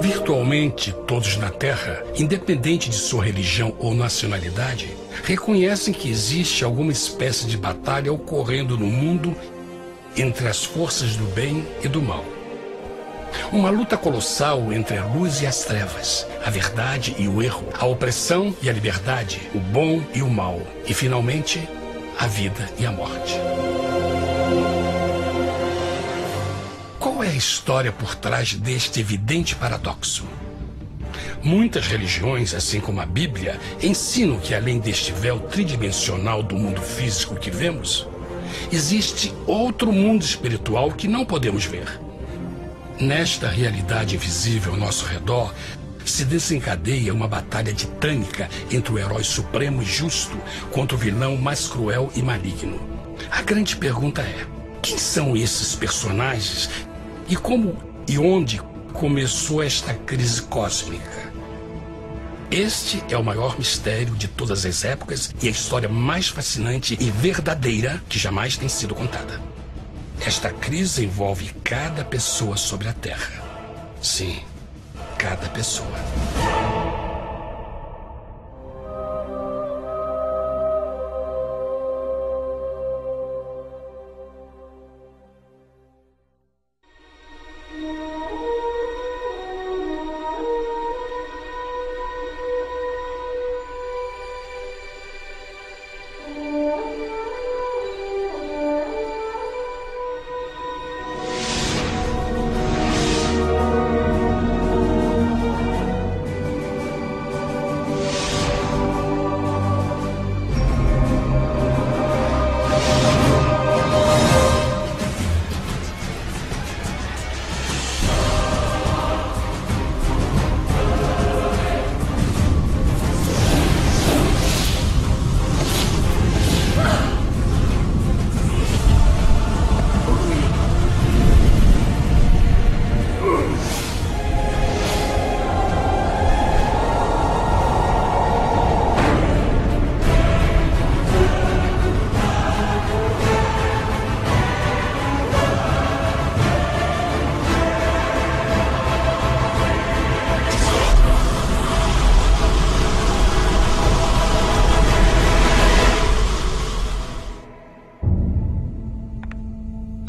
Virtualmente todos na Terra, independente de sua religião ou nacionalidade, reconhecem que existe alguma espécie de batalha ocorrendo no mundo entre as forças do bem e do mal. Uma luta colossal entre a luz e as trevas, a verdade e o erro, a opressão e a liberdade, o bom e o mal, e finalmente, a vida e a morte. Qual é a história por trás deste evidente paradoxo? Muitas religiões, assim como a Bíblia, ensinam que além deste véu tridimensional do mundo físico que vemos, existe outro mundo espiritual que não podemos ver. Nesta realidade invisível ao nosso redor, se desencadeia uma batalha titânica entre o herói supremo e justo contra o vilão mais cruel e maligno. A grande pergunta é: quem são esses personagens e como e onde começou esta crise cósmica? Este é o maior mistério de todas as épocas e a história mais fascinante e verdadeira que jamais tem sido contada. Esta crise envolve cada pessoa sobre a Terra. Sim, cada pessoa.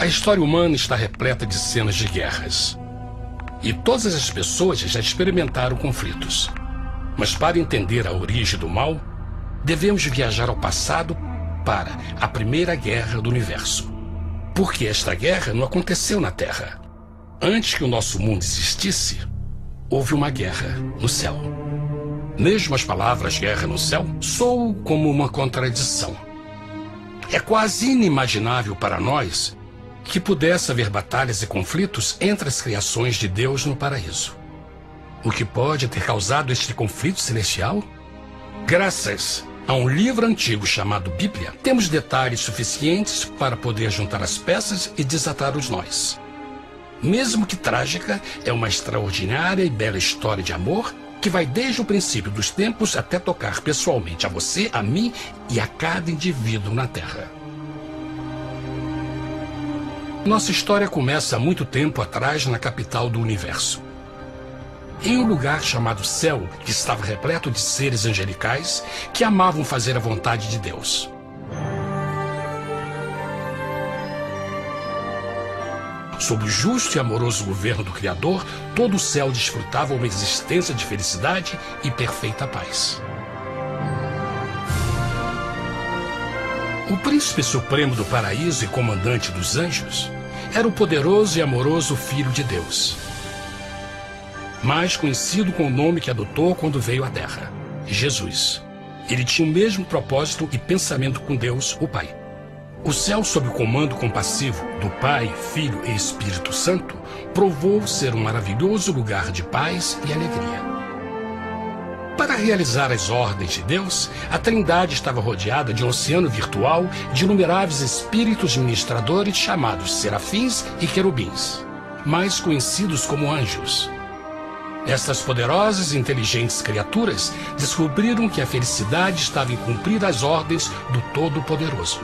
A história humana está repleta de cenas de guerras. E todas as pessoas já experimentaram conflitos. Mas para entender a origem do mal, devemos viajar ao passado para a Primeira Guerra do Universo. Porque esta guerra não aconteceu na Terra. Antes que o nosso mundo existisse, houve uma guerra no céu. Mesmo as palavras guerra no céu soam como uma contradição. É quase inimaginável para nós que pudesse haver batalhas e conflitos entre as criações de Deus no paraíso. O que pode ter causado este conflito celestial? Graças a um livro antigo chamado Bíblia, temos detalhes suficientes para poder juntar as peças e desatar os nós. Mesmo que trágica, é uma extraordinária e bela história de amor que vai desde o princípio dos tempos até tocar pessoalmente a você, a mim e a cada indivíduo na Terra. Nossa história começa há muito tempo atrás na capital do universo. Em um lugar chamado Céu, que estava repleto de seres angelicais que amavam fazer a vontade de Deus. Sob o justo e amoroso governo do Criador, todo o céu desfrutava uma existência de felicidade e perfeita paz. O príncipe supremo do paraíso e comandante dos anjos era o poderoso e amoroso Filho de Deus, mais conhecido com o nome que adotou quando veio à Terra, Jesus. Ele tinha o mesmo propósito e pensamento com Deus, o Pai. O céu, sob o comando compassivo do Pai, Filho e Espírito Santo, provou ser um maravilhoso lugar de paz e alegria. Para realizar as ordens de Deus, a Trindade estava rodeada de um oceano virtual de inumeráveis espíritos ministradores chamados serafins e querubins, mais conhecidos como anjos. Estas poderosas e inteligentes criaturas descobriram que a felicidade estava em cumprir as ordens do Todo-Poderoso.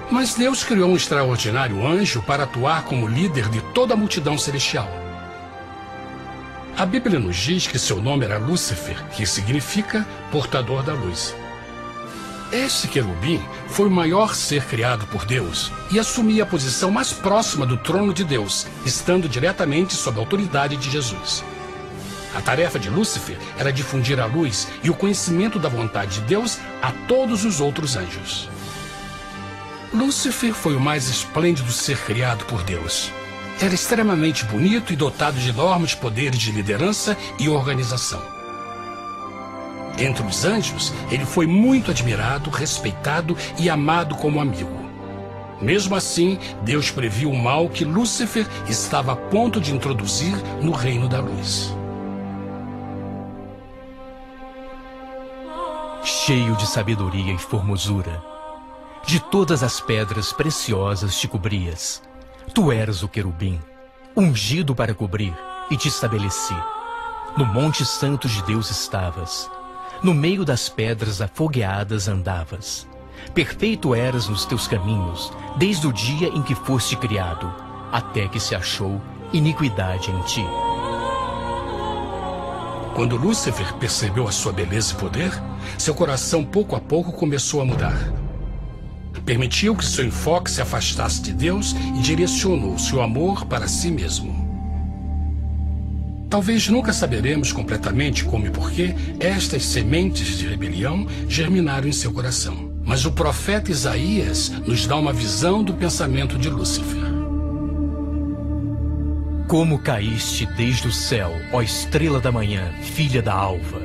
Mas Deus criou um extraordinário anjo para atuar como líder de toda a multidão celestial. A Bíblia nos diz que seu nome era Lúcifer, que significa portador da luz. Este querubim foi o maior ser criado por Deus e assumia a posição mais próxima do trono de Deus, estando diretamente sob a autoridade de Jesus. A tarefa de Lúcifer era difundir a luz e o conhecimento da vontade de Deus a todos os outros anjos. Lúcifer foi o mais esplêndido ser criado por Deus. Era extremamente bonito e dotado de enormes poderes de liderança e organização. Entre os anjos, ele foi muito admirado, respeitado e amado como amigo. Mesmo assim, Deus previu o mal que Lúcifer estava a ponto de introduzir no reino da luz. Cheio de sabedoria e formosura, de todas as pedras preciosas te cobrias. Tu eras o querubim, ungido para cobrir, e te estabeleci. No monte santo de Deus estavas. No meio das pedras afogueadas andavas. Perfeito eras nos teus caminhos, desde o dia em que foste criado, até que se achou iniquidade em ti. Quando Lúcifer percebeu a sua beleza e poder, seu coração pouco a pouco começou a mudar. Permitiu que seu enfoque se afastasse de Deus e direcionou seu amor para si mesmo. Talvez nunca saberemos completamente como e porquê estas sementes de rebelião germinaram em seu coração. Mas o profeta Isaías nos dá uma visão do pensamento de Lúcifer. Como caíste desde o céu, ó estrela da manhã, filha da alva!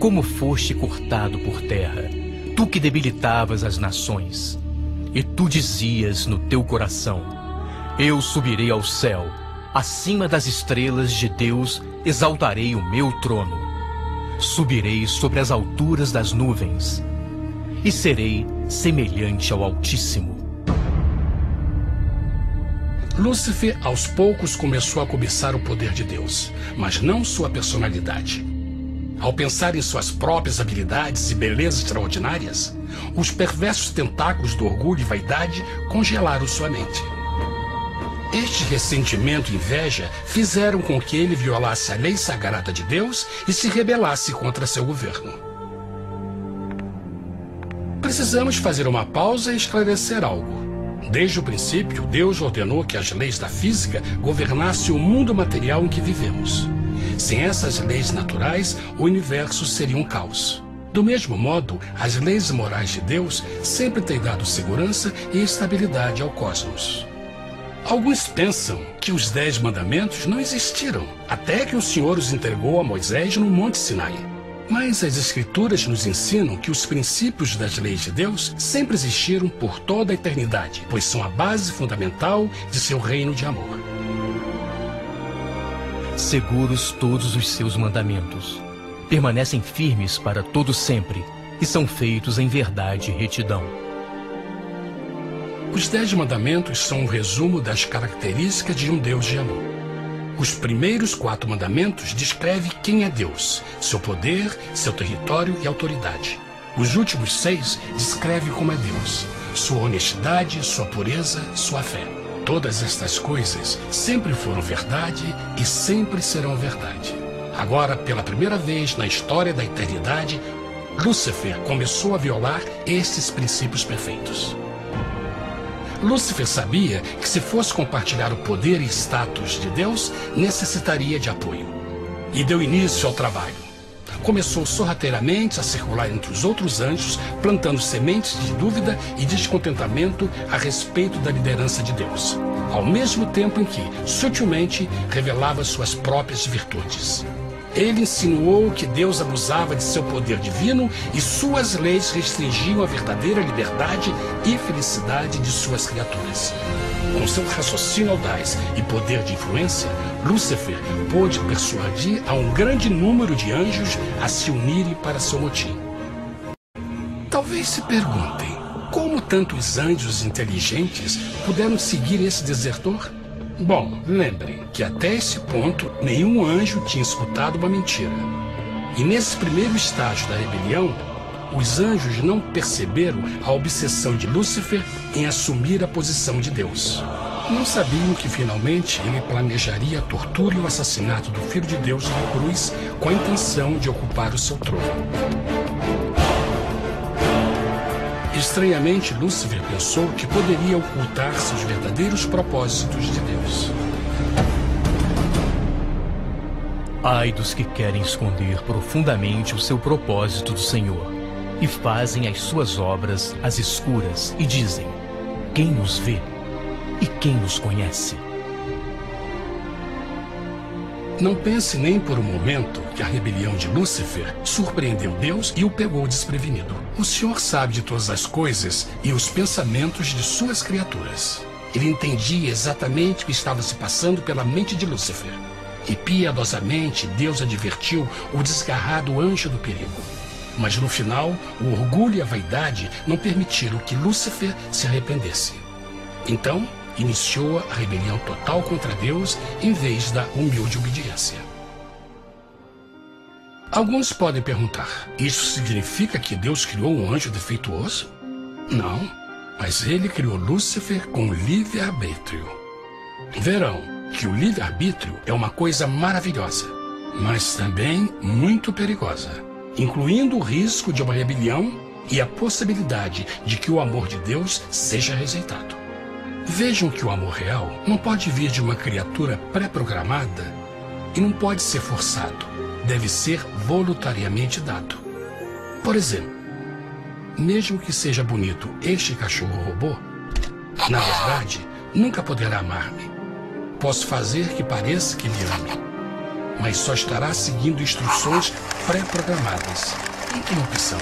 Como foste cortado por terra, tu que debilitavas as nações! E tu dizias no teu coração: eu subirei ao céu, acima das estrelas de Deus exaltarei o meu trono. Subirei sobre as alturas das nuvens e serei semelhante ao Altíssimo. Lúcifer, aos poucos, começou a cobiçar o poder de Deus, mas não sua personalidade. Ao pensar em suas próprias habilidades e belezas extraordinárias, os perversos tentáculos do orgulho e vaidade congelaram sua mente. Este ressentimento e inveja fizeram com que ele violasse a lei sagrada de Deus e se rebelasse contra seu governo. Precisamos fazer uma pausa e esclarecer algo. Desde o princípio, Deus ordenou que as leis da física governassem o mundo material em que vivemos. Sem essas leis naturais, o universo seria um caos. Do mesmo modo, as leis morais de Deus sempre têm dado segurança e estabilidade ao cosmos. Alguns pensam que os 10 mandamentos não existiram, até que o Senhor os entregou a Moisés no Monte Sinai. Mas as Escrituras nos ensinam que os princípios das leis de Deus sempre existiram por toda a eternidade, pois são a base fundamental de seu reino de amor. Seguros todos os seus mandamentos, permanecem firmes para todo sempre e são feitos em verdade e retidão. Os 10 mandamentos são um resumo das características de um Deus de amor. Os primeiros 4 mandamentos descrevem quem é Deus, seu poder, seu território e autoridade. Os últimos 6 descrevem como é Deus, sua honestidade, sua pureza, sua fé. Todas estas coisas sempre foram verdade e sempre serão verdade. Agora, pela primeira vez na história da eternidade, Lúcifer começou a violar estes princípios perfeitos. Lúcifer sabia que se fosse compartilhar o poder e status de Deus, necessitaria de apoio. E deu início ao trabalho. Começou sorrateiramente a circular entre os outros anjos, plantando sementes de dúvida e descontentamento a respeito da liderança de Deus, ao mesmo tempo em que, sutilmente, revelava suas próprias virtudes. Ele insinuou que Deus abusava de seu poder divino e suas leis restringiam a verdadeira liberdade e felicidade de suas criaturas. Com seu raciocínio audaz e poder de influência, Lúcifer pôde persuadir a um grande número de anjos a se unirem para seu motim. Talvez se perguntem, como tantos anjos inteligentes puderam seguir esse desertor? Bom, lembrem que até esse ponto nenhum anjo tinha escutado uma mentira. E nesse primeiro estágio da rebelião, os anjos não perceberam a obsessão de Lúcifer em assumir a posição de Deus. Não sabiam que finalmente ele planejaria a tortura e o assassinato do Filho de Deus na cruz com a intenção de ocupar o seu trono. Estranhamente, Lúcifer pensou que poderia ocultar seus verdadeiros propósitos de Deus. Ai dos que querem esconder profundamente o seu propósito do Senhor e fazem as suas obras às escuras e dizem: quem nos vê e quem nos conhece? Não pense nem por um momento que a rebelião de Lúcifer surpreendeu Deus e o pegou desprevenido. O Senhor sabe de todas as coisas e os pensamentos de suas criaturas. Ele entendia exatamente o que estava se passando pela mente de Lúcifer. E piedosamente Deus advertiu o desgarrado anjo do perigo. Mas no final, o orgulho e a vaidade não permitiram que Lúcifer se arrependesse. Então, iniciou a rebelião total contra Deus em vez da humilde obediência. Alguns podem perguntar: isso significa que Deus criou um anjo defeituoso? Não, mas ele criou Lúcifer com livre-arbítrio. Verão que o livre-arbítrio é uma coisa maravilhosa, mas também muito perigosa, incluindo o risco de uma rebelião e a possibilidade de que o amor de Deus seja rejeitado. Vejam que o amor real não pode vir de uma criatura pré-programada e não pode ser forçado, deve ser voluntariamente dado. Por exemplo, mesmo que seja bonito este cachorro robô, na verdade, nunca poderá amar-me. Posso fazer que pareça que me ame, mas só estará seguindo instruções pré-programadas. Não tem opção.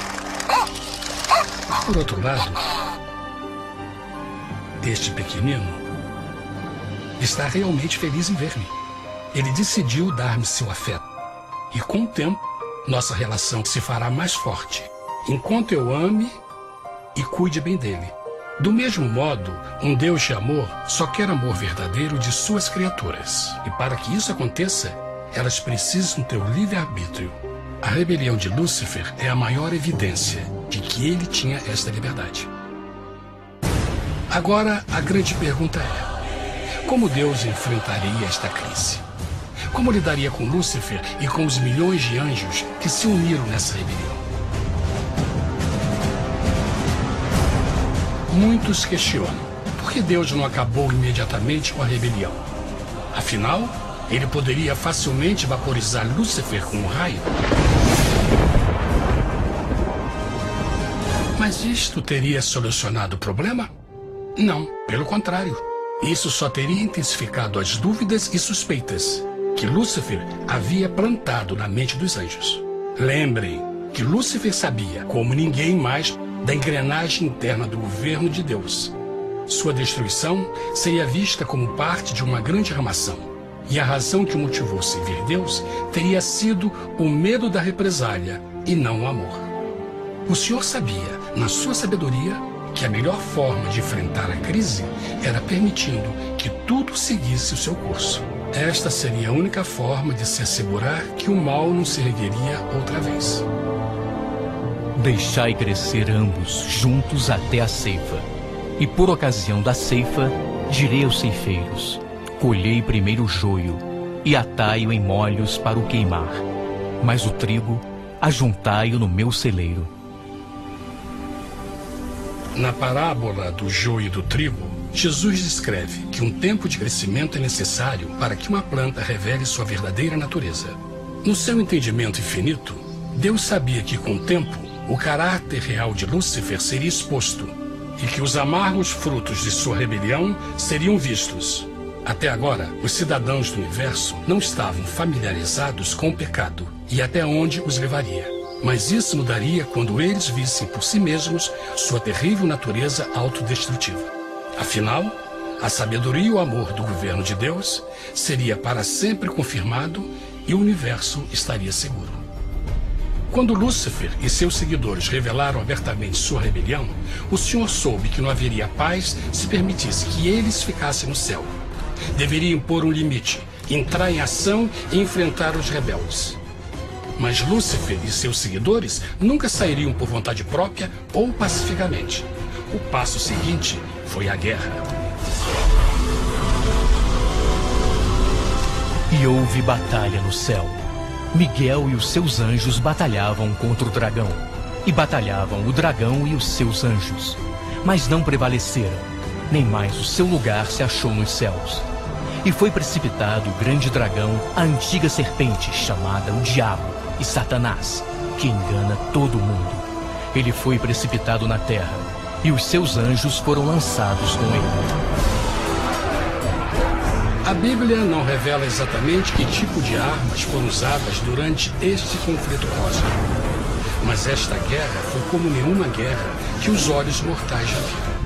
Por outro lado, este pequenino está realmente feliz em ver-me. Ele decidiu dar-me seu afeto. E com o tempo, nossa relação se fará mais forte, enquanto eu ame e cuide bem dele. Do mesmo modo, um Deus de amor só quer amor verdadeiro de suas criaturas. E para que isso aconteça, elas precisam ter o livre-arbítrio. A rebelião de Lúcifer é a maior evidência de que ele tinha esta liberdade. Agora, a grande pergunta é: como Deus enfrentaria esta crise? Como lidaria com Lúcifer e com os milhões de anjos que se uniram nessa rebelião? Muitos questionam: por que Deus não acabou imediatamente com a rebelião? Afinal, ele poderia facilmente vaporizar Lúcifer com um raio. Mas isto teria solucionado o problema? Não, pelo contrário. Isso só teria intensificado as dúvidas e suspeitas que Lúcifer havia plantado na mente dos anjos. Lembrem que Lúcifer sabia, como ninguém mais, da engrenagem interna do governo de Deus. Sua destruição seria vista como parte de uma grande armação, e a razão que o motivou a servir Deus teria sido o medo da represália e não o amor. O Senhor sabia, na sua sabedoria, que a melhor forma de enfrentar a crise era permitindo que tudo seguisse o seu curso. Esta seria a única forma de se assegurar que o mal não se ergueria outra vez. Deixai crescer ambos juntos até a ceifa. E por ocasião da ceifa, direi aos ceifeiros: colhei primeiro o joio e atai-o em molhos para o queimar, mas o trigo ajuntai-o no meu celeiro. Na parábola do joio e do trigo, Jesus descreve que um tempo de crescimento é necessário para que uma planta revele sua verdadeira natureza. No seu entendimento infinito, Deus sabia que com o tempo, o caráter real de Lúcifer seria exposto e que os amargos frutos de sua rebelião seriam vistos. Até agora, os cidadãos do universo não estavam familiarizados com o pecado e até onde os levaria. Mas isso mudaria quando eles vissem por si mesmos sua terrível natureza autodestrutiva. Afinal, a sabedoria e o amor do governo de Deus seria para sempre confirmado e o universo estaria seguro. Quando Lúcifer e seus seguidores revelaram abertamente sua rebelião, o Senhor soube que não haveria paz se permitisse que eles ficassem no céu. Deveria impor um limite, entrar em ação e enfrentar os rebeldes. Mas Lúcifer e seus seguidores nunca sairiam por vontade própria ou pacificamente. O passo seguinte foi a guerra. houve batalha no céu. Miguel e os seus anjos batalhavam contra o dragão. E batalhavam o dragão e os seus anjos. Mas não prevaleceram, nem mais o seu lugar se achou nos céus. E foi precipitado o grande dragão, a antiga serpente, chamada o Diabo e Satanás, que engana todo mundo. Ele foi precipitado na terra, e os seus anjos foram lançados com ele. A Bíblia não revela exatamente que tipo de armas foram usadas durante este conflito cósmico. Mas esta guerra foi como nenhuma guerra que os olhos mortais já viram.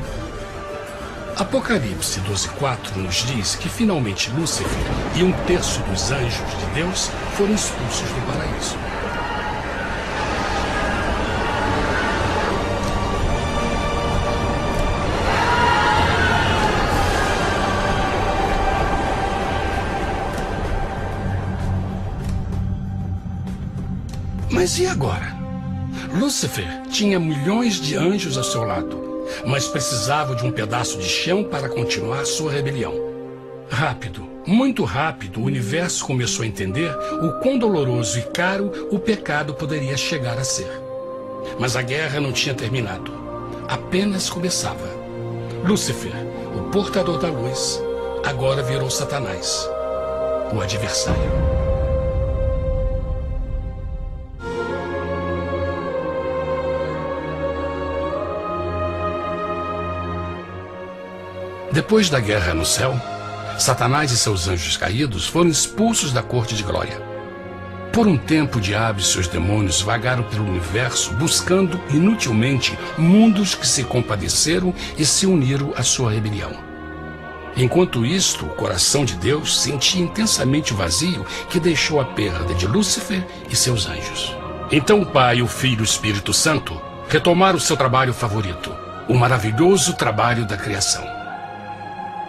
Apocalipse 12:4 nos diz que finalmente Lúcifer e 1/3 dos anjos de Deus foram expulsos do paraíso. Mas e agora? Lúcifer tinha milhões de anjos ao seu lado, mas precisava de um pedaço de chão para continuar sua rebelião. Rápido, muito rápido, o universo começou a entender o quão doloroso e caro o pecado poderia chegar a ser. Mas a guerra não tinha terminado, apenas começava. Lúcifer, o portador da luz, agora virou Satanás, o adversário. Depois da guerra no céu, Satanás e seus anjos caídos foram expulsos da corte de glória. Por um tempo, o diabo e seus demônios vagaram pelo universo buscando inutilmente mundos que se compadeceram e se uniram à sua rebelião. Enquanto isto, o coração de Deus sentia intensamente o vazio que deixou a perda de Lúcifer e seus anjos. Então o Pai, o Filho e o Espírito Santo retomaram seu trabalho favorito, o maravilhoso trabalho da criação.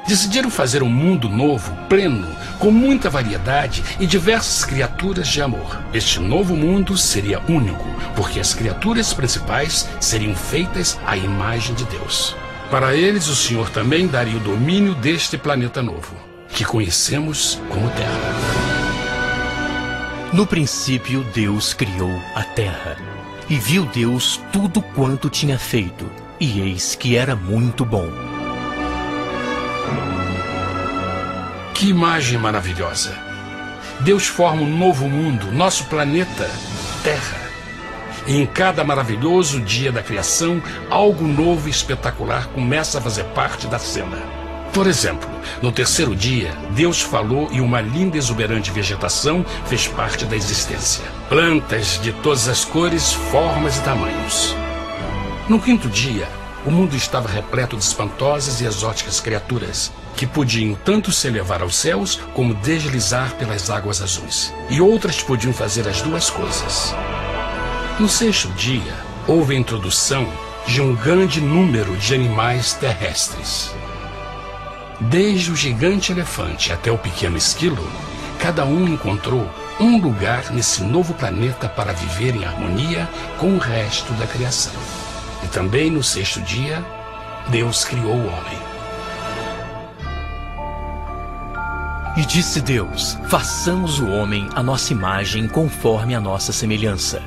Decidiram fazer um mundo novo, pleno, com muita variedade e diversas criaturas de amor. Este novo mundo seria único, porque as criaturas principais seriam feitas à imagem de Deus. Para eles, o Senhor também daria o domínio deste planeta novo, que conhecemos como Terra. No princípio, Deus criou a terra. E viu Deus tudo quanto tinha feito, e eis que era muito bom. Que imagem maravilhosa! Deus forma um novo mundo, nosso planeta, Terra. E em cada maravilhoso dia da criação, algo novo e espetacular começa a fazer parte da cena. Por exemplo, no terceiro dia, Deus falou e uma linda e exuberante vegetação fez parte da existência. Plantas de todas as cores, formas e tamanhos. No quinto dia, o mundo estava repleto de espantosas e exóticas criaturas, que podiam tanto se elevar aos céus como deslizar pelas águas azuis. E outras podiam fazer as duas coisas. No sexto dia, houve a introdução de um grande número de animais terrestres. Desde o gigante elefante até o pequeno esquilo, cada um encontrou um lugar nesse novo planeta para viver em harmonia com o resto da criação. E também no sexto dia, Deus criou o homem. E disse Deus: façamos o homem à nossa imagem conforme a nossa semelhança.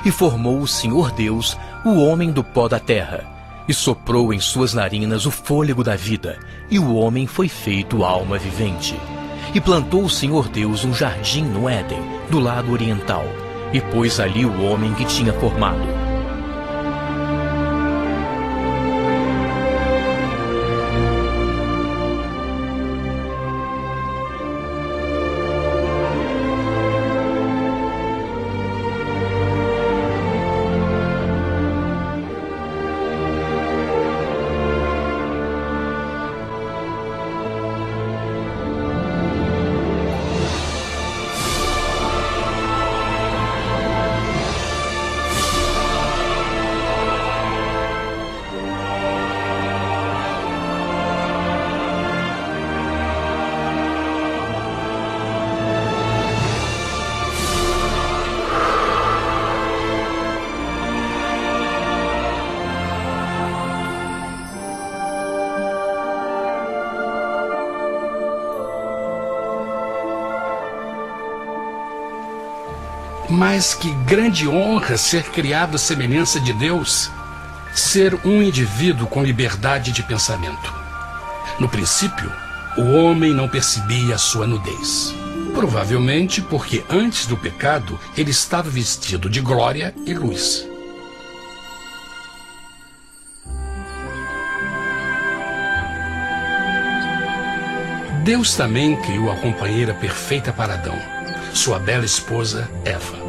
E formou o Senhor Deus o homem do pó da terra, e soprou em suas narinas o fôlego da vida, e o homem foi feito alma vivente. E plantou o Senhor Deus um jardim no Éden, do lado oriental, e pôs ali o homem que tinha formado. Mas que grande honra ser criado à semelhança de Deus, ser um indivíduo com liberdade de pensamento. No princípio, o homem não percebia a sua nudez. Provavelmente porque antes do pecado ele estava vestido de glória e luz. Deus também criou a companheira perfeita para Adão, sua bela esposa Eva.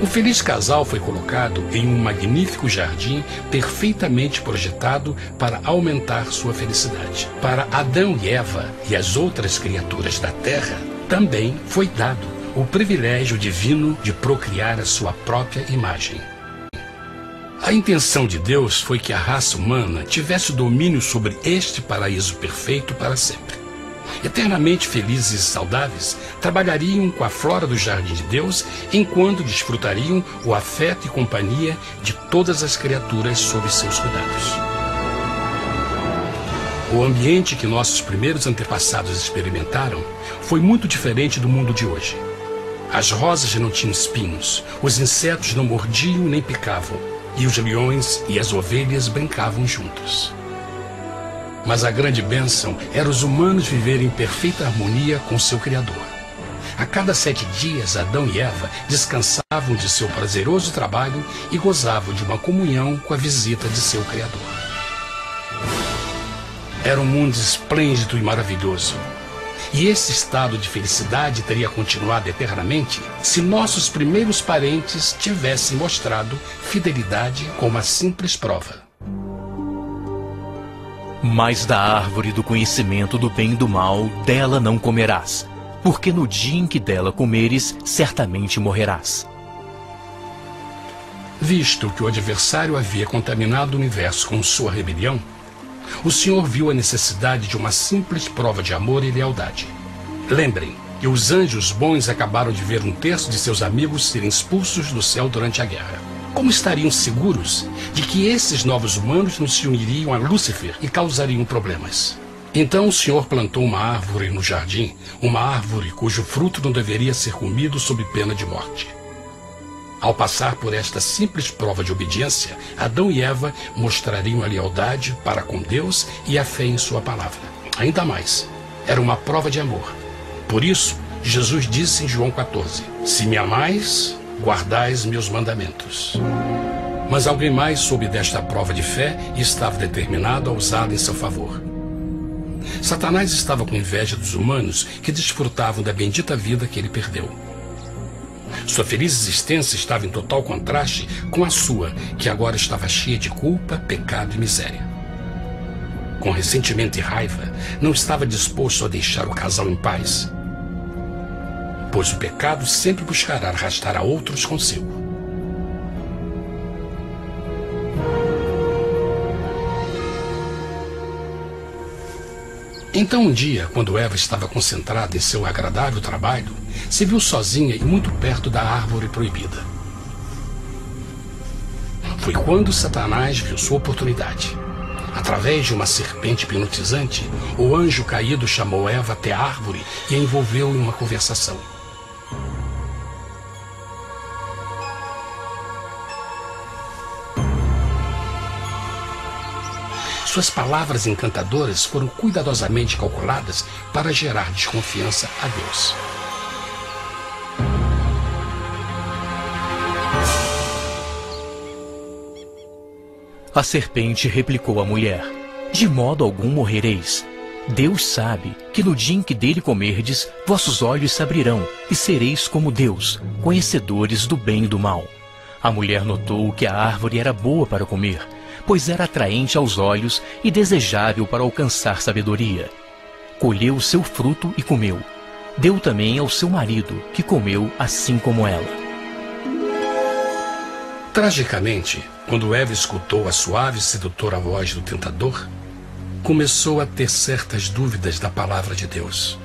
O feliz casal foi colocado em um magnífico jardim perfeitamente projetado para aumentar sua felicidade. Para Adão e Eva e as outras criaturas da terra, também foi dado o privilégio divino de procriar a sua própria imagem. A intenção de Deus foi que a raça humana tivesse domínio sobre este paraíso perfeito para sempre. Eternamente felizes e saudáveis, trabalhariam com a flora do jardim de Deus, enquanto desfrutariam o afeto e companhia de todas as criaturas sob seus cuidados. O ambiente que nossos primeiros antepassados experimentaram foi muito diferente do mundo de hoje. As rosas não tinham espinhos, os insetos não mordiam nem picavam, e os leões e as ovelhas brincavam juntos. Mas a grande bênção era os humanos viverem em perfeita harmonia com seu Criador. A cada 7 dias, Adão e Eva descansavam de seu prazeroso trabalho e gozavam de uma comunhão com a visita de seu Criador. Era um mundo esplêndido e maravilhoso. E esse estado de felicidade teria continuado eternamente se nossos primeiros parentes tivessem mostrado fidelidade com uma simples prova. Mas da árvore do conhecimento do bem e do mal, dela não comerás, porque no dia em que dela comeres, certamente morrerás. Visto que o adversário havia contaminado o universo com sua rebelião, o Senhor viu a necessidade de uma simples prova de amor e lealdade. Lembrem que os anjos bons acabaram de ver 1/3 de seus amigos serem expulsos do céu durante a guerra. Como estariam seguros de que esses novos humanos não se uniriam a Lúcifer e causariam problemas? Então o Senhor plantou uma árvore no jardim, uma árvore cujo fruto não deveria ser comido sob pena de morte. Ao passar por esta simples prova de obediência, Adão e Eva mostrariam a lealdade para com Deus e a fé em sua palavra. Ainda mais, era uma prova de amor. Por isso, Jesus disse em João 14, se me amais, guardais meus mandamentos. Mas alguém mais soube desta prova de fé e estava determinado a usá-la em seu favor. Satanás estava com inveja dos humanos que desfrutavam da bendita vida que ele perdeu. Sua feliz existência estava em total contraste com a sua, que agora estava cheia de culpa, pecado e miséria. Com ressentimento e raiva, não estava disposto a deixar o casal em paz, pois o pecado sempre buscará arrastar a outros consigo. Então um dia, quando Eva estava concentrada em seu agradável trabalho, se viu sozinha e muito perto da árvore proibida. Foi quando Satanás viu sua oportunidade. Através de uma serpente hipnotizante, o anjo caído chamou Eva até a árvore e a envolveu em uma conversação. Suas palavras encantadoras foram cuidadosamente calculadas para gerar desconfiança a Deus. A serpente replicou à mulher, de modo algum morrereis. Deus sabe que no dia em que dele comerdes, vossos olhos se abrirão e sereis como Deus, conhecedores do bem e do mal. A mulher notou que a árvore era boa para comer, pois era atraente aos olhos e desejável para alcançar sabedoria. Colheu o seu fruto e comeu. Deu também ao seu marido, que comeu assim como ela. Tragicamente, quando Eva escutou a suave e sedutora voz do tentador, começou a ter certas dúvidas da palavra de Deus.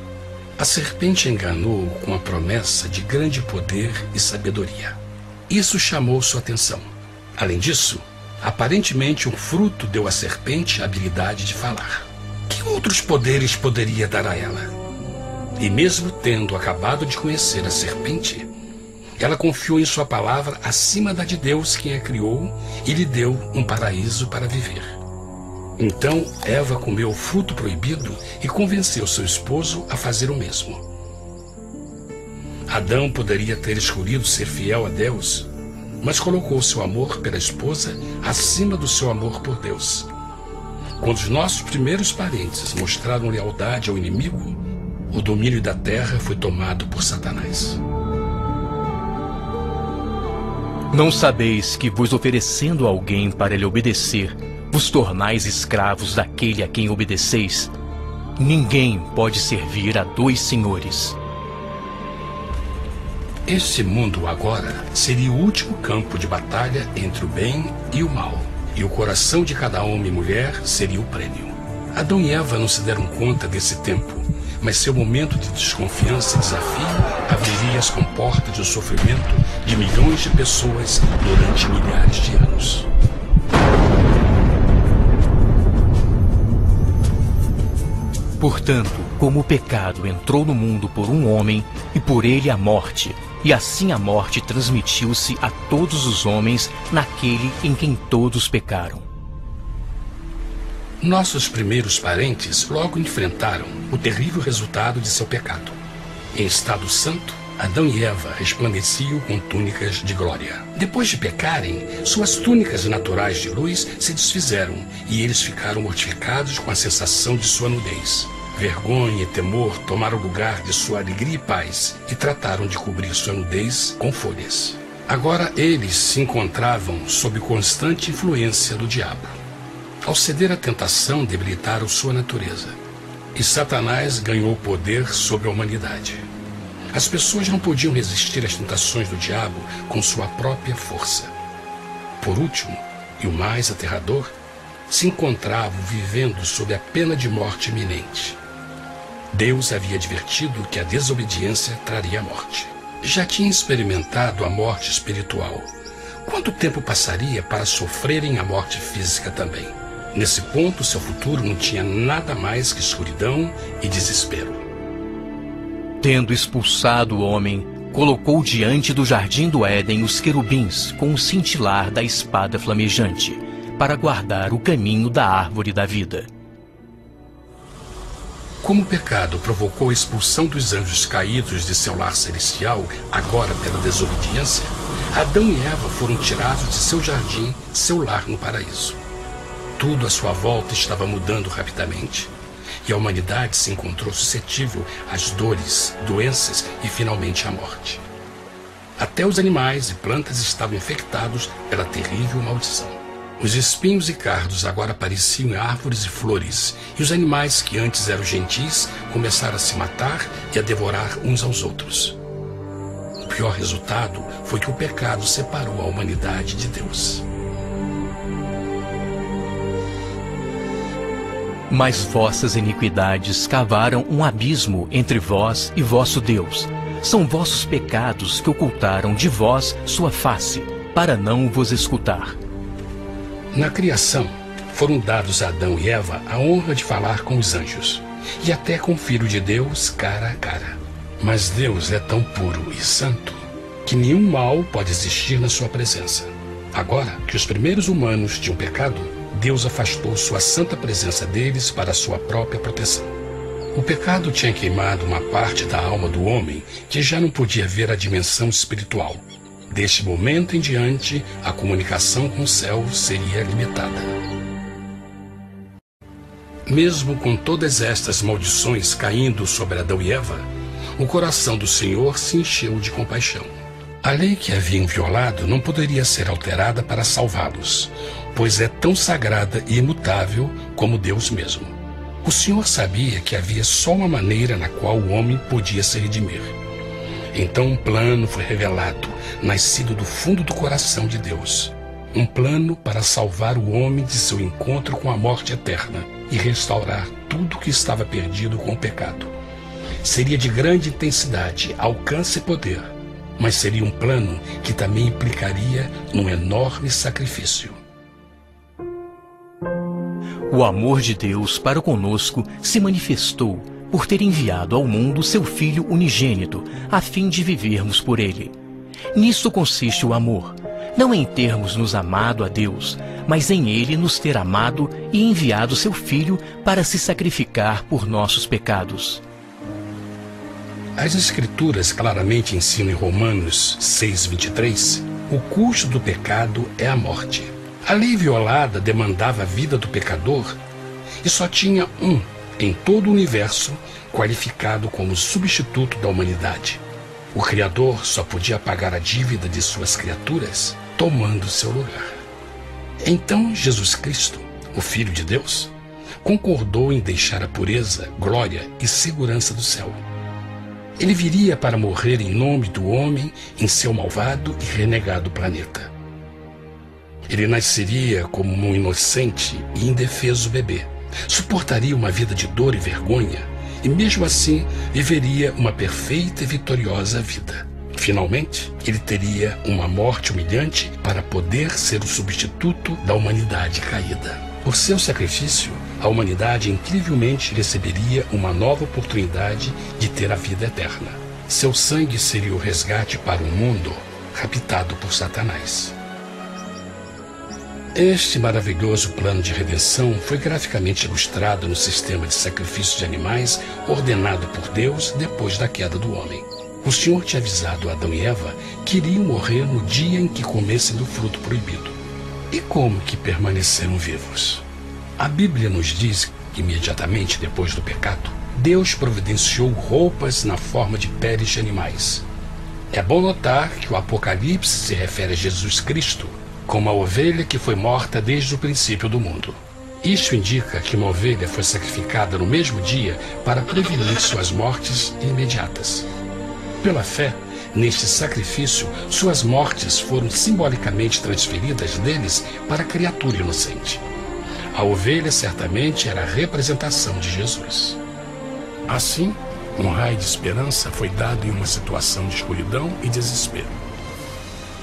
A serpente enganou-o com a promessa de grande poder e sabedoria. Isso chamou sua atenção. Além disso, aparentemente o fruto deu à serpente a habilidade de falar. Que outros poderes poderia dar a ela? E mesmo tendo acabado de conhecer a serpente, ela confiou em sua palavra acima da de Deus, quem a criou, e lhe deu um paraíso para viver. Então Eva comeu o fruto proibido e convenceu seu esposo a fazer o mesmo. Adão poderia ter escolhido ser fiel a Deus, mas colocou seu amor pela esposa acima do seu amor por Deus. Quando os nossos primeiros parentes mostraram lealdade ao inimigo, o domínio da terra foi tomado por Satanás. Não sabeis que, vos oferecendo a alguém para lhe obedecer, vos tornais escravos daquele a quem obedeceis? Ninguém pode servir a dois senhores. Este mundo agora seria o último campo de batalha entre o bem e o mal, e o coração de cada homem e mulher seria o prêmio. Adão e Eva não se deram conta desse tempo, mas seu momento de desconfiança e desafio abriria as comportas do sofrimento de milhões de pessoas durante milhares de anos. Portanto, como o pecado entrou no mundo por um homem, e por ele a morte, e assim a morte transmitiu-se a todos os homens naquele em quem todos pecaram. Nossos primeiros parentes logo enfrentaram o terrível resultado de seu pecado. Em estado santo, Adão e Eva resplandeciam com túnicas de glória. Depois de pecarem, suas túnicas naturais de luz se desfizeram e eles ficaram mortificados com a sensação de sua nudez. Vergonha e temor tomaram o lugar de sua alegria e paz e trataram de cobrir sua nudez com folhas. Agora eles se encontravam sob constante influência do diabo. Ao ceder à tentação, debilitaram sua natureza, e Satanás ganhou poder sobre a humanidade. As pessoas não podiam resistir às tentações do diabo com sua própria força. Por último, e o mais aterrador, se encontravam vivendo sob a pena de morte iminente. Deus havia advertido que a desobediência traria a morte. Já tinha experimentado a morte espiritual. Quanto tempo passaria para sofrerem a morte física também? Nesse ponto, seu futuro não tinha nada mais que escuridão e desespero. Tendo expulsado o homem, colocou diante do jardim do Éden os querubins com o cintilar da espada flamejante, para guardar o caminho da árvore da vida. Como o pecado provocou a expulsão dos anjos caídos de seu lar celestial, agora pela desobediência, Adão e Eva foram tirados de seu jardim, seu lar no paraíso. Tudo à sua volta estava mudando rapidamente, e a humanidade se encontrou suscetível às dores, doenças e finalmente à morte. Até os animais e plantas estavam infectados pela terrível maldição. Os espinhos e cardos agora pareciam árvores e flores, e os animais que antes eram gentis começaram a se matar e a devorar uns aos outros. O pior resultado foi que o pecado separou a humanidade de Deus. Mas vossas iniquidades cavaram um abismo entre vós e vosso Deus. São vossos pecados que ocultaram de vós sua face, para não vos escutar. Na criação, foram dados a Adão e Eva a honra de falar com os anjos, e até com o Filho de Deus cara a cara. Mas Deus é tão puro e santo que nenhum mal pode existir na sua presença. Agora que os primeiros humanos tinham pecado, Deus afastou sua santa presença deles para a sua própria proteção. O pecado tinha queimado uma parte da alma do homem que já não podia ver a dimensão espiritual. Deste momento em diante, a comunicação com o céu seria limitada. Mesmo com todas estas maldições caindo sobre Adão e Eva, o coração do Senhor se encheu de compaixão. A lei que haviam violado não poderia ser alterada para salvá-los, pois é tão sagrada e imutável como Deus mesmo. O Senhor sabia que havia só uma maneira na qual o homem podia se redimir. Então um plano foi revelado, nascido do fundo do coração de Deus. Um plano para salvar o homem de seu encontro com a morte eterna e restaurar tudo que estava perdido com o pecado. Seria de grande intensidade, alcance e poder, mas seria um plano que também implicaria num enorme sacrifício. O amor de Deus para conosco se manifestou por ter enviado ao mundo seu Filho unigênito, a fim de vivermos por ele. Nisto consiste o amor, não em termos nos amado a Deus, mas em ele nos ter amado e enviado seu Filho para se sacrificar por nossos pecados. As Escrituras claramente ensinam em Romanos 6:23, o custo do pecado é a morte. A lei violada demandava a vida do pecador e só tinha um em todo o universo qualificado como substituto da humanidade. O Criador só podia pagar a dívida de suas criaturas tomando seu lugar. Então Jesus Cristo, o Filho de Deus, concordou em deixar a pureza, glória e segurança do céu. Ele viria para morrer em nome do homem em seu malvado e renegado planeta. Ele nasceria como um inocente e indefeso bebê, suportaria uma vida de dor e vergonha e mesmo assim viveria uma perfeita e vitoriosa vida. Finalmente, ele teria uma morte humilhante para poder ser o substituto da humanidade caída. Por seu sacrifício, a humanidade incrivelmente receberia uma nova oportunidade de ter a vida eterna. Seu sangue seria o resgate para um mundo raptado por Satanás. Este maravilhoso plano de redenção foi graficamente ilustrado no sistema de sacrifício de animais ordenado por Deus depois da queda do homem. O Senhor tinha avisado Adão e Eva que iriam morrer no dia em que comessem do fruto proibido. E como que permaneceram vivos? A Bíblia nos diz que imediatamente depois do pecado, Deus providenciou roupas na forma de peles de animais. É bom notar que o Apocalipse se refere a Jesus Cristo como a ovelha que foi morta desde o princípio do mundo. Isto indica que uma ovelha foi sacrificada no mesmo dia para prevenir suas mortes imediatas. Pela fé, neste sacrifício, suas mortes foram simbolicamente transferidas deles para a criatura inocente. A ovelha certamente era a representação de Jesus. Assim, um raio de esperança foi dado em uma situação de escuridão e desespero.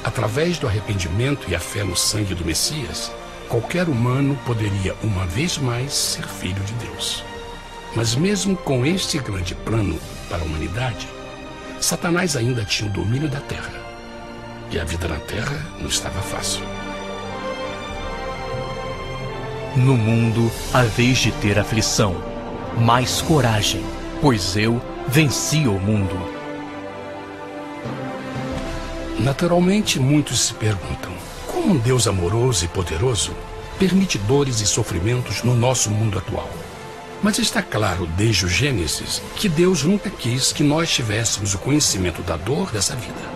Através do arrependimento e a fé no sangue do Messias, qualquer humano poderia uma vez mais ser filho de Deus. Mas mesmo com este grande plano para a humanidade, Satanás ainda tinha o domínio da terra. E a vida na terra não estava fácil. No mundo haveis de ter aflição, mas coragem, pois eu venci o mundo. Naturalmente, muitos se perguntam, como um Deus amoroso e poderoso permite dores e sofrimentos no nosso mundo atual? Mas está claro desde o Gênesis que Deus nunca quis que nós tivéssemos o conhecimento da dor dessa vida.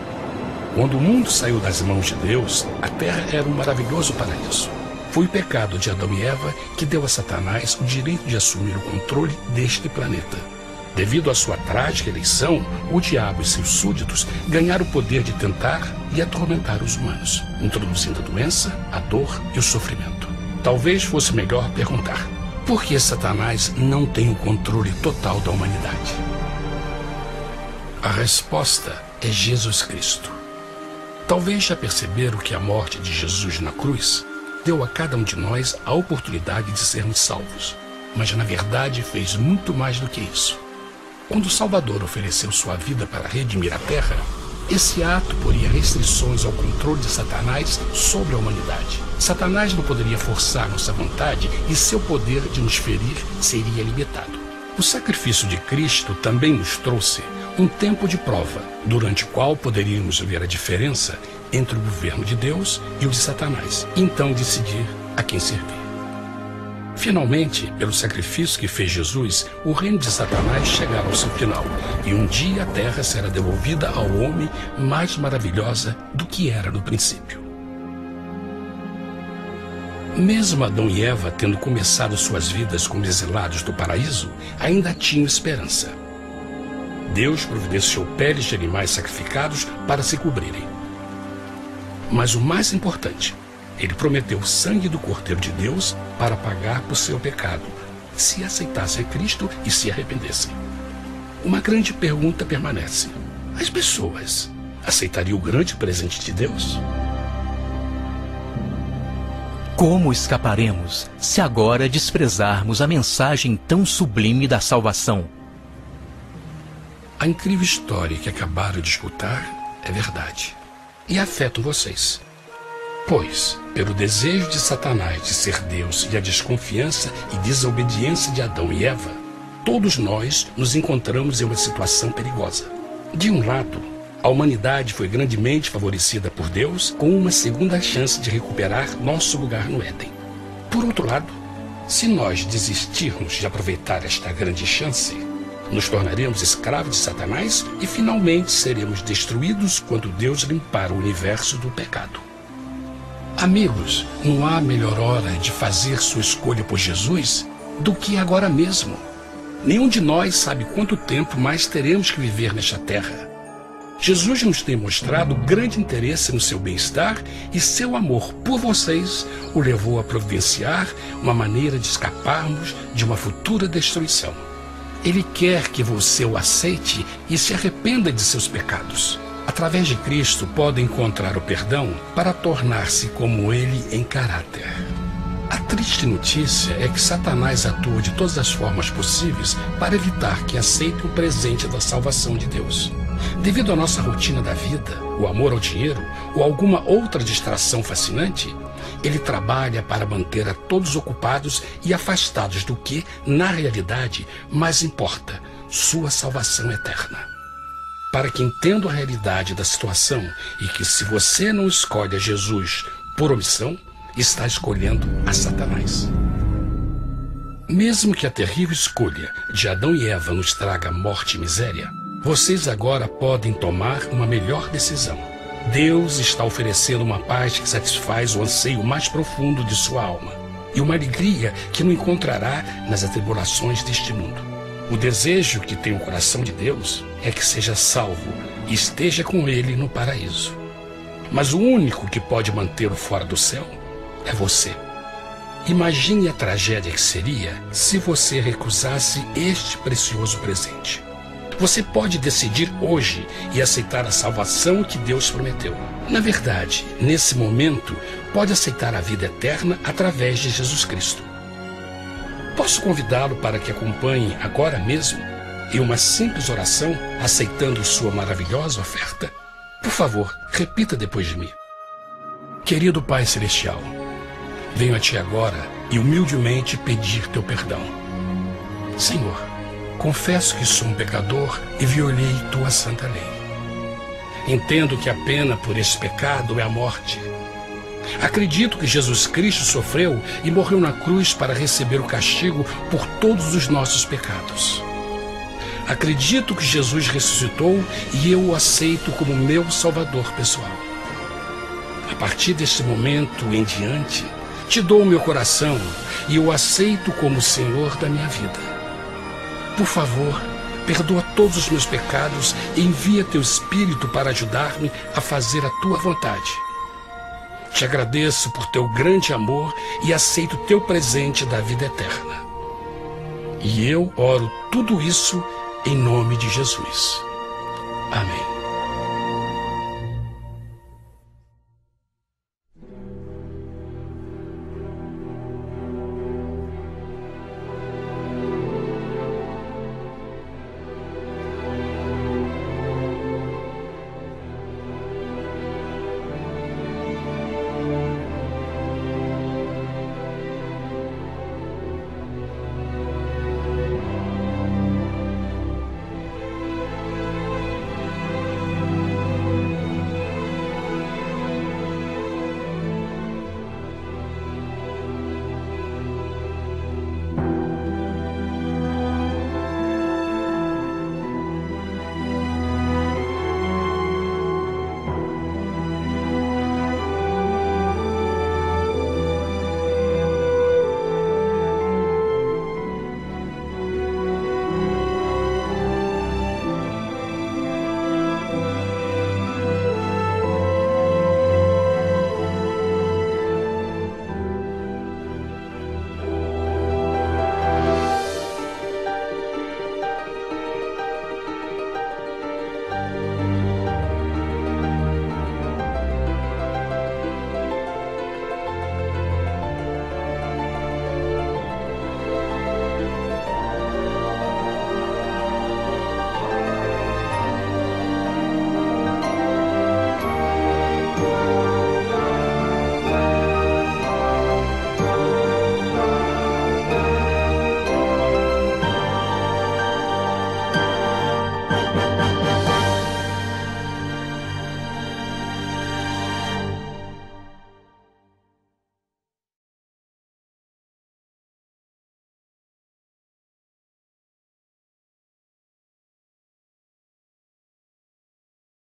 Quando o mundo saiu das mãos de Deus, a terra era um maravilhoso paraíso. Foi o pecado de Adão e Eva que deu a Satanás o direito de assumir o controle deste planeta. Devido à sua trágica eleição, o diabo e seus súditos ganharam o poder de tentar e atormentar os humanos, introduzindo a doença, a dor e o sofrimento. Talvez fosse melhor perguntar: por que Satanás não tem o controle total da humanidade? A resposta é Jesus Cristo. Talvez já perceberam que a morte de Jesus na cruz deu a cada um de nós a oportunidade de sermos salvos, mas na verdade fez muito mais do que isso. Quando o Salvador ofereceu sua vida para redimir a terra, esse ato poria restrições ao controle de Satanás sobre a humanidade. Satanás não poderia forçar nossa vontade e seu poder de nos ferir seria limitado. O sacrifício de Cristo também nos trouxe um tempo de prova, durante o qual poderíamos ver a diferença entre o governo de Deus e o de Satanás, e então decidir a quem servir. Finalmente, pelo sacrifício que fez Jesus, o reino de Satanás chegará ao seu final, e um dia a terra será devolvida ao homem mais maravilhosa do que era no princípio. Mesmo Adão e Eva tendo começado suas vidas como exilados do paraíso, ainda tinham esperança. Deus providenciou peles de animais sacrificados para se cobrirem. Mas o mais importante, ele prometeu o sangue do Cordeiro de Deus para pagar por seu pecado, se aceitassem Cristo e se arrependessem. Uma grande pergunta permanece: as pessoas aceitaria o grande presente de Deus? Como escaparemos se agora desprezarmos a mensagem tão sublime da salvação? A incrível história que acabaram de escutar é verdade e afeta vocês. Pois, pelo desejo de Satanás de ser Deus e a desconfiança e desobediência de Adão e Eva, todos nós nos encontramos em uma situação perigosa. De um lado, a humanidade foi grandemente favorecida por Deus com uma segunda chance de recuperar nosso lugar no Éden. Por outro lado, se nós desistirmos de aproveitar esta grande chance, nos tornaremos escravos de Satanás e finalmente seremos destruídos quando Deus limpar o universo do pecado. Amigos, não há melhor hora de fazer sua escolha por Jesus do que agora mesmo. Nenhum de nós sabe quanto tempo mais teremos que viver nesta terra. Jesus nos tem mostrado grande interesse no seu bem-estar e seu amor por vocês o levou a providenciar uma maneira de escaparmos de uma futura destruição. Ele quer que você o aceite e se arrependa de seus pecados. Através de Cristo, pode encontrar o perdão para tornar-se como Ele em caráter. A triste notícia é que Satanás atua de todas as formas possíveis para evitar que aceite o presente da salvação de Deus. Devido à nossa rotina da vida, o amor ao dinheiro ou alguma outra distração fascinante, ele trabalha para manter a todos ocupados e afastados do que, na realidade, mais importa, sua salvação eterna. Para que entendam a realidade da situação e que se você não escolhe a Jesus por omissão, está escolhendo a Satanás. Mesmo que a terrível escolha de Adão e Eva nos traga morte e miséria, vocês agora podem tomar uma melhor decisão. Deus está oferecendo uma paz que satisfaz o anseio mais profundo de sua alma e uma alegria que não encontrará nas atribulações deste mundo. O desejo que tem o coração de Deus é que seja salvo e esteja com Ele no paraíso. Mas o único que pode mantê-lo fora do céu é você. Imagine a tragédia que seria se você recusasse este precioso presente. Você pode decidir hoje e aceitar a salvação que Deus prometeu. Na verdade, nesse momento, pode aceitar a vida eterna através de Jesus Cristo. Posso convidá-lo para que acompanhe agora mesmo em uma simples oração, aceitando sua maravilhosa oferta? Por favor, repita depois de mim. Querido Pai Celestial, venho a Ti agora e humildemente pedir Teu perdão. Senhor, confesso que sou um pecador e violei Tua santa lei. Entendo que a pena por esse pecado é a morte. Acredito que Jesus Cristo sofreu e morreu na cruz para receber o castigo por todos os nossos pecados. Acredito que Jesus ressuscitou e eu o aceito como meu Salvador pessoal. A partir deste momento em diante, Te dou o meu coração e o aceito como Senhor da minha vida. Por favor, perdoa todos os meus pecados e envia Teu Espírito para ajudar-me a fazer a Tua vontade. Te agradeço por Teu grande amor e aceito Teu presente da vida eterna. E eu oro tudo isso em nome de Jesus. Amém.